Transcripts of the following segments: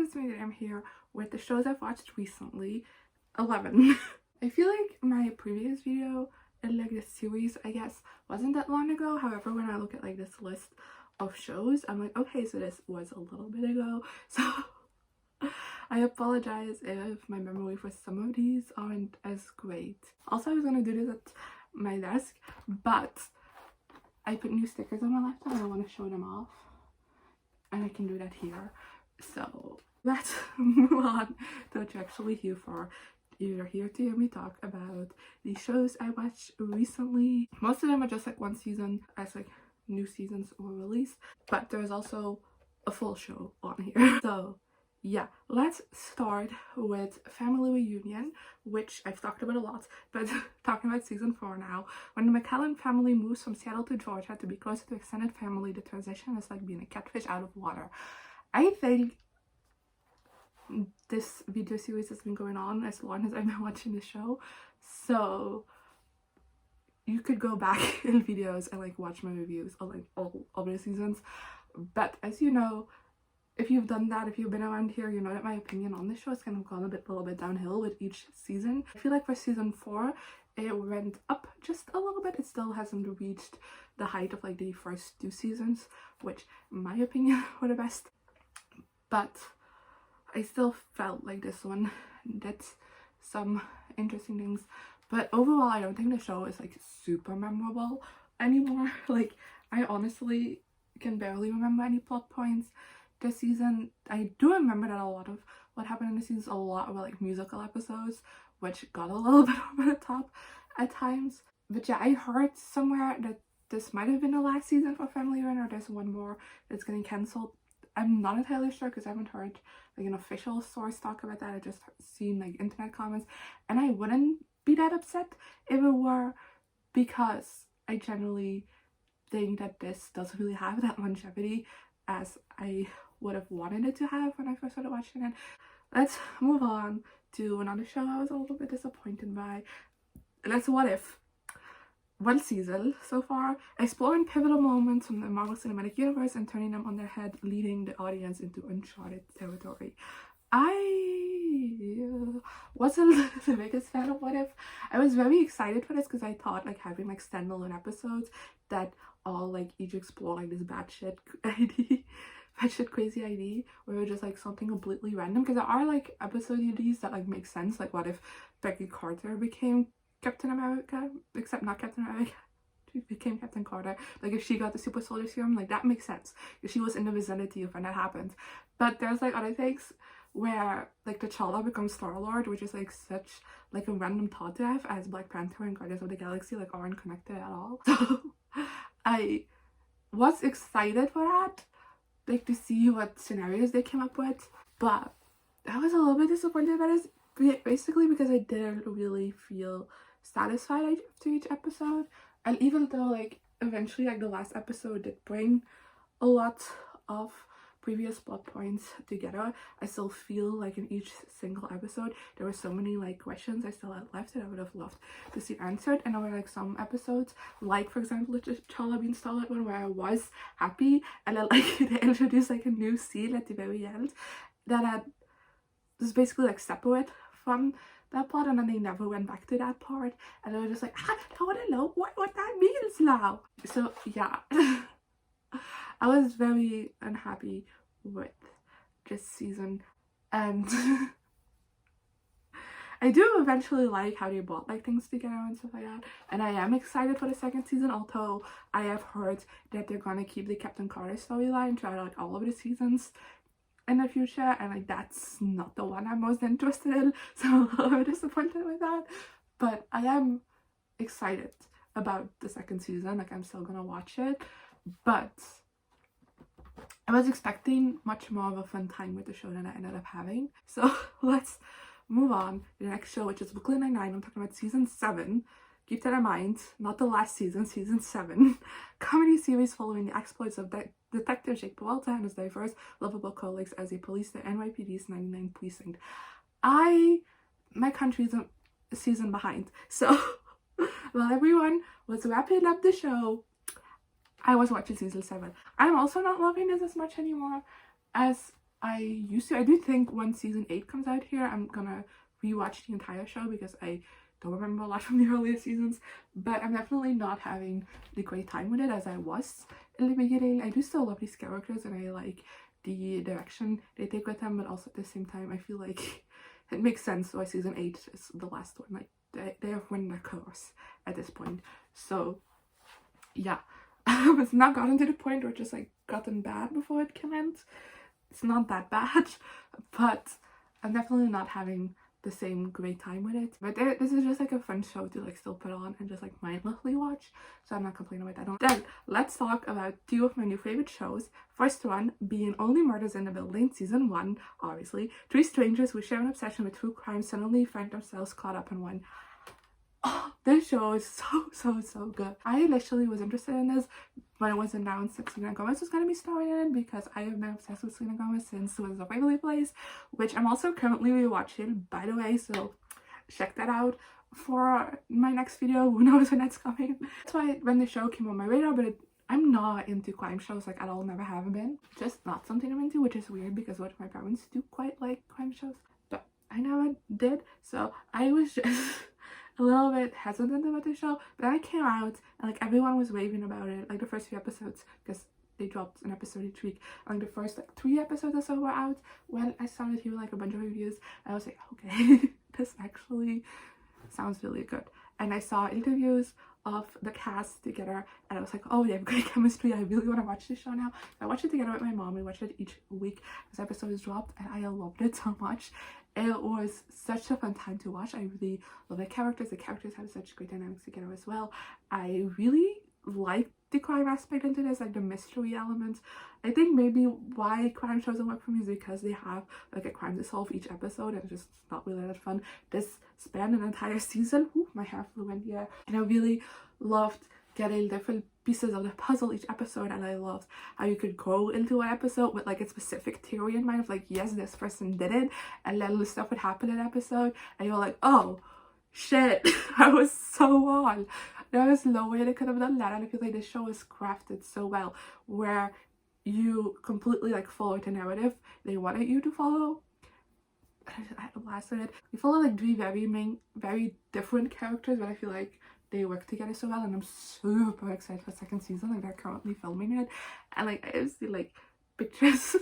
it's me that I'm here with the shows I've watched recently. 11. I feel like my previous video in like this series, I guess, wasn't that long ago. However, when I look at like this list of shows, I'm like, okay, so this was a little bit ago. So I apologize if my memory for some of these aren't as great. Also, I was gonna do this at my desk, but I put new stickers on my laptop and I want to show them off, and I can do that here. So let's move on to what you're actually here for. You're here to hear me talk about the shows I watched recently. Most of them are just like one season as like new seasons were released, but there's also a full show on here. So yeah, let's start with Family Reunion, which I've talked about a lot, but talking about season 4 now. When the McKellen family moves from Seattle to Georgia to be closer to extended family, the transition is like being a catfish out of water. I think this video series has been going on as long as I've been watching the show, so you could go back in videos and like watch my reviews of like all of the seasons. But as you know, if you've done that, if you've been around here, you know that my opinion on this show has kind of gone a little bit downhill with each season. I feel like for season 4 it went up just a little bit. It still hasn't reached the height of like the first 2 seasons, which in my opinion were the best, but I still felt like this one did some interesting things. But overall, I don't think the show is like super memorable anymore. Like, I honestly can barely remember any plot points this season. I do remember that a lot of what happened in the season, a lot were like musical episodes, which got a little bit over the top at times. But yeah, I heard somewhere that this might have been the last season for Family Reunion, or there's one more that's getting cancelled. I'm not entirely sure because I haven't heard like an official source talk about that. I just seen like internet comments, and I wouldn't be that upset if it were, because I generally think that this doesn't really have that longevity as I would have wanted it to have when I first started watching it. Let's move on to another show I was a little bit disappointed by. That's What If. One season so far, exploring pivotal moments from the Marvel Cinematic Universe and turning them on their head, leading the audience into uncharted territory. I wasn't the biggest fan of What If. I was very excited for this because I thought like having like standalone episodes that all like each explore like this batshit crazy idea, where it was just like something completely random, because there are like episode ideas that like make sense, like what if Becky Carter became Captain America, except not Captain America, she became Captain Carter. Like if she got the super soldier serum, like that makes sense if she was in the vicinity of when that happened. But there's like other things where like T'Challa becomes Star-Lord, which is like such like a random thought to have, as Black Panther and Guardians of the Galaxy like aren't connected at all. So I was excited for that, like to see what scenarios they came up with, but I was a little bit disappointed about it, basically because I didn't really feel satisfied after each episode. And even though like eventually like the last episode did bring a lot of previous plot points together, I still feel like in each single episode there were so many like questions I still had left that I would have loved to see answered. And there were like some episodes, like for example the T'Challa being Star-Lord one, where I was happy, and then like they introduced like a new scene at the very end that was basically like separate from that plot, and then they never went back to that part, and I was just like, I want to know what that means now. So yeah, I was very unhappy with this season, and I do eventually like how they brought like things together and stuff like that, and I am excited for the second season, although I have heard that they're gonna keep the Captain Carter storyline throughout like all of the seasons in the future, and like that's not the one I'm most interested in, so I'm a little disappointed with that. But I am excited about the second season, like I'm still gonna watch it, but I was expecting much more of a fun time with the show than I ended up having. So let's move on to the next show, which is Brooklyn Nine-Nine. I'm talking about season 7. Keep that in mind, not the last season, season 7. Comedy series following the exploits of Detective Jake Peralta and his diverse, lovable colleagues as they police the NYPD's 99 precinct. My country's a season behind, so while everyone was wrapping up the show, I was watching season 7. I'm also not loving this as much anymore as I do think when season 8 comes out here, I'm gonna rewatch the entire show because I don't remember a lot from the earlier seasons, but I'm definitely not having the great time with it as I was in the beginning. I do still love these characters and I like the direction they take with them, but also at the same time I feel like it makes sense why season 8 is the last one. Like they have won their course at this point. So yeah. It's not gotten to the point where it's just like gotten bad before it came out. It's not that bad, but I'm definitely not having the same great time with it. But this is just like a fun show to like still put on and just like mindlessly watch, so I'm not complaining about that. Then let's talk about 2 of my new favorite shows. First one being Only Murders in the Building, season 1, obviously. 3 strangers who share an obsession with true crime suddenly find themselves caught up in one. Oh, this show is so good. I literally was interested in this when it was announced that Selena Gomez was going to be starring in it, because I have been obsessed with Selena Gomez since it was a Waverly Place, which I'm also currently rewatching, by the way, so check that out for my next video. Who knows when that's coming. That's why when the show came on my radar, but I'm not into crime shows like at all, never have been. Just not something I'm into, which is weird because both of my parents do quite like crime shows, but I never did, so I was just a little bit hesitant about the show. But then it came out and like everyone was raving about it, like the first few episodes, because they dropped an episode each week. And like the first like 3 episodes or so were out when I started hearing like a bunch of reviews. I was like, okay, this actually sounds really good. And I saw interviews of the cast together and I was like, oh, they have great chemistry, I really want to watch this show now. I watched it together with my mom. We watched it each week as episodes dropped and I loved it so much. It was such a fun time to watch. I really love the characters have such great dynamics together as well. I really like the crime aspect into this, like the mystery element. I think maybe why crime shows don't work for me is because they have like a crime to solve each episode and it's just not really that fun. This spanned an entire season. Ooh, my hair flew in here. And I really loved getting different pieces of the puzzle each episode, and I loved how you could go into an episode with like a specific theory in mind of like, yes, this person did it, and then stuff would happen in an episode and you're like, oh shit, I was so on. There was no way they could have done that, and I feel like this show is crafted so well where you completely like follow the narrative they wanted you to follow. I blasted it. We follow like 3 very different characters, but I feel like they work together so well, and I'm super excited for the 2nd season. Like they're currently filming it, and like I see like pictures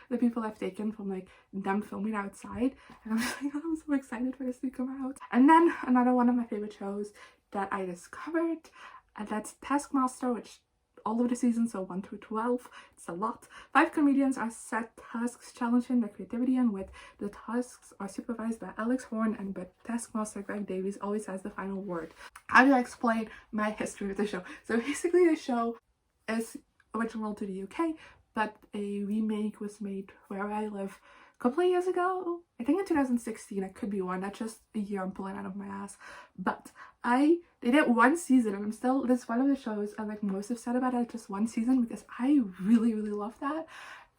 the people have taken from like them filming outside, and I'm just like, oh, I'm so excited for this to come out. And then another one of my favorite shows that I discovered, and that's Taskmaster, which all of the seasons, so 1 through 12, it's a lot. 5 comedians are set tasks challenging their creativity, and with the tasks are supervised by Alex Horn, and but Taskmaster Greg Davies always has the final word. How do I explain my history with the show? So basically the show is original to the UK, but a remake was made where I live a couple of years ago. I think in 2016, it could be one. That's just a year I'm pulling out of my ass. But they did 1 season, and I'm still, this is one of the shows I like most have said about it, just 1 season, because I really love that.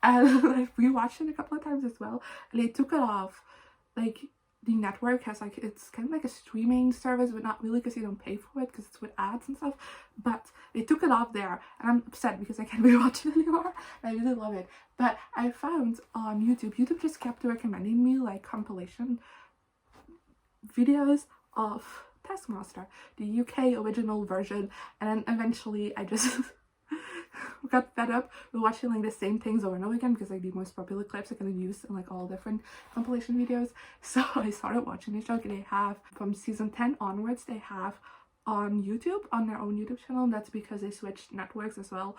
And I've rewatched it a couple of times as well, and they took it off. Like the network has like, it's kind of like a streaming service, but not really because you don't pay for it because it's with ads and stuff, but they took it off there and I'm upset because I can't rewatch it anymore. I really love it. But I found on YouTube just kept recommending me like compilation videos of Taskmaster, the UK original version, and then eventually I just got fed up with watching like the same things over and over again because like the most popular clips are going to use in like all different compilation videos. So I started watching this show. They have from season 10 onwards, they have on YouTube, on their own YouTube channel. That's because they switched networks as well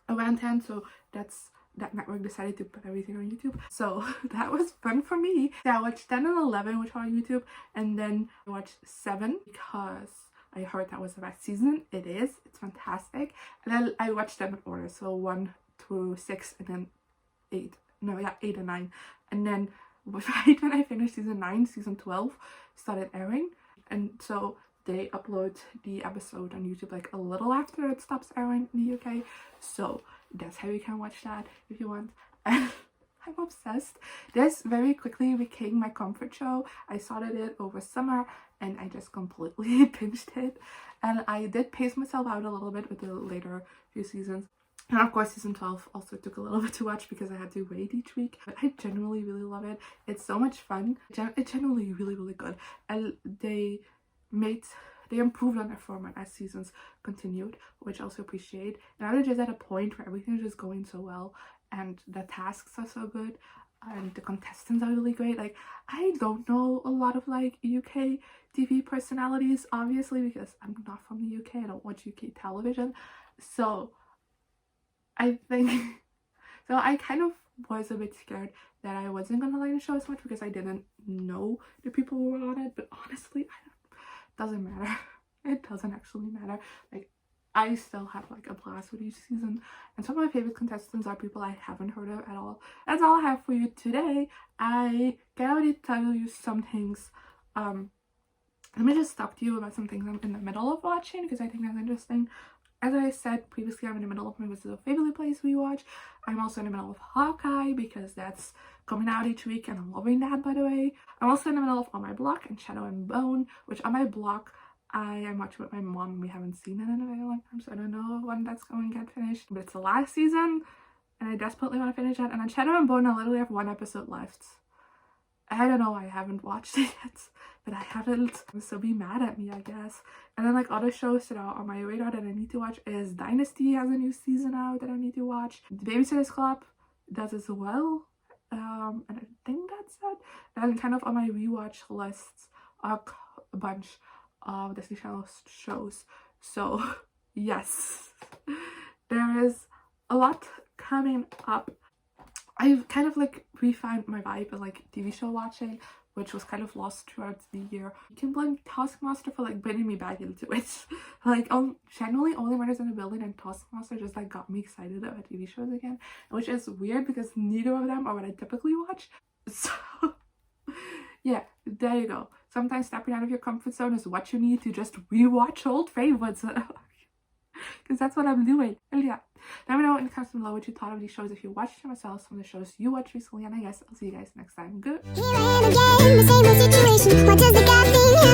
around 10, so that network decided to put everything on YouTube. So that was fun for me. So I watched 10 and 11, which are on YouTube, and then I watched 7 because I heard that was the best season. It is. It's fantastic. And then I watched them in order. So 1 through 6 and then 8. No, yeah, 8 and 9. And then right when I finished season 9, season 12 started airing. And so they upload the episode on YouTube like a little after it stops airing in the UK. So that's how you can watch that if you want. And I'm obsessed. This very quickly became my comfort show. I started it over summer and I just completely binged it. And I did pace myself out a little bit with the later few seasons. And of course, season 12 also took a little bit to watch because I had to wait each week. But I genuinely really love it. It's so much fun. It's genuinely really, really good. And they improved on their format as seasons continued, which I also appreciate. Now they're just at a point where everything is just going so well, and the tasks are so good, and the contestants are really great. Like, I don't know a lot of like UK TV personalities, obviously, because I'm not from the UK. I don't watch UK television. So I think so I kind of was a bit scared that I wasn't gonna like the show as much because I didn't know the people who were on it, but honestly, it doesn't matter. It doesn't actually matter. Like, I still have like a blast with each season, and some of my favorite contestants are people I haven't heard of at all. That's all I have for you today. I can already tell you some things. Let me just talk to you about some things I'm in the middle of watching because I think that's interesting. As I said previously, I'm in the middle of my Visit of Waverly Place rewatch. I'm also in the middle of Hawkeye because that's coming out each week and I'm loving that, by the way. I'm also in the middle of On My Block and Shadow and Bone, which On My Block I am watching with my mom. We haven't seen it in a very long time, so I don't know when that's going to get finished. But it's the last season and I desperately want to finish that. And on Shadow and Bone, I literally have one episode left. I don't know why I haven't watched it yet, but I haven't, so be mad at me, I guess. And then like other shows that are on my radar that I need to watch is Dynasty has a new season out that I need to watch. The Babysitter's Club does as well, and I think that's it. Then kind of on my rewatch lists are a bunch of Disney Channel shows. So yes, there is a lot coming up. I've kind of like refined my vibe in like TV show watching, which was kind of lost throughout the year. You can blame Taskmaster for like bringing me back into it. Like, generally Only Murders in the Building and Taskmaster just like got me excited about TV shows again, which is weird because neither of them are what I typically watch. So yeah, there you go. Sometimes stepping out of your comfort zone is what you need to just rewatch old favorites. Because that's what I'm doing. And yeah, let me know in the comments below what you thought of these shows, if you watched them yourselves, some of the shows you watched recently, and I guess I'll see you guys next time. Good. Here I am again, the same old situation. What does the God thing have